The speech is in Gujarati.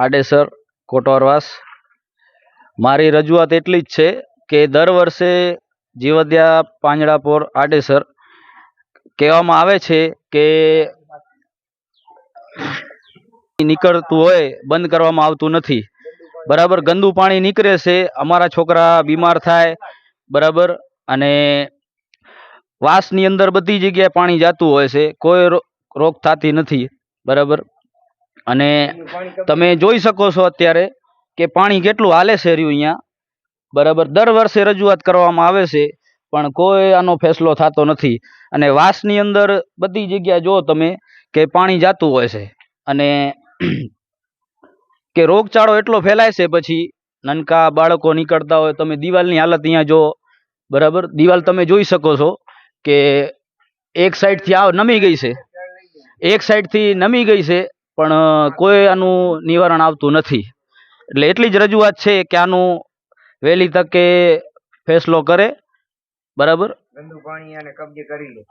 આડેસર કોટવારવાસ. મારી રજૂઆત એટલી જ છે કે દર વર્ષે જીવદયા પાંજરાપોર આડેસર કહેવામાં આવે છે કે નીકળતું હોય બંધ કરવામાં આવતું નથી. બરાબર, ગંદુ પાણી નીકળે છે, અમારા છોકરા બીમાર થાય. બરાબર, અને વાસની અંદર બધી જગ્યાએ પાણી જતું હોય છે, કોઈ રોગ થતી નથી. બરાબર, અને તમે જોઈ શકો છો અત્યારે કે પાણી કેટલું હાલે છે રહ્યું અહીંયા. બરાબર, દર વર્ષે રજૂઆત કરવામાં આવે છે પણ કોઈ આનો ફેસલો થતો નથી. અને વાસની અંદર બધી જગ્યાએ જો તમે કે પાણી જતું હોય છે, અને કે રોગચાળો એટલો ફેલાય છે. પછી નાનકા બાળકો નીકળતા હોય, તમે દિવાલની હાલત અહીંયા જો. બરાબર, દિવાલ તમે જોઈ શકો છો કે એક સાઈડથી આ નમી ગઈ છે, એક સાઈડથી નમી ગઈ છે, પણ કોઈ આનું નિવારણ આવતું નથી. એટલે એટલી જ રજૂઆત છે કે આનું વહેલી તકે ફેસલો કરે. બરાબર, ગંદુ પાણી અને કબજે કરી લે.